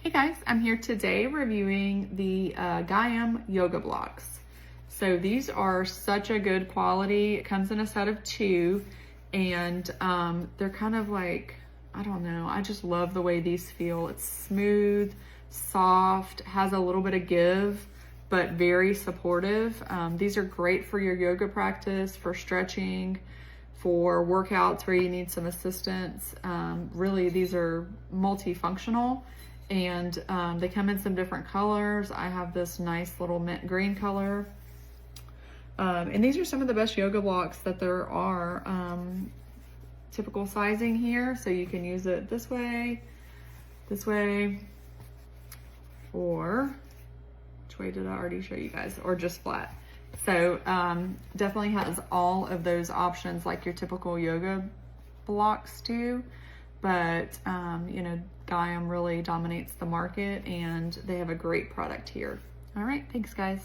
Hey guys, I'm here today reviewing the Trideer Yoga Blocks. So these are such a good quality. It comes in a set of 2 and they're kind of like, I don't know, I just love the way these feel. It's smooth, soft, has a little bit of give, but very supportive. These are great for your yoga practice, for stretching, for workouts where you need some assistance. Really, these are multifunctional. And they come in some different colors. I have this nice little mint green color. And these are some of the best yoga blocks that there are. Typical sizing here, so you can use it this way, or which way did I already show you guys, or just flat. So definitely has all of those options like your typical yoga blocks do. But, you know, Trideer really dominates the market and they have a great product here. All right, thanks guys.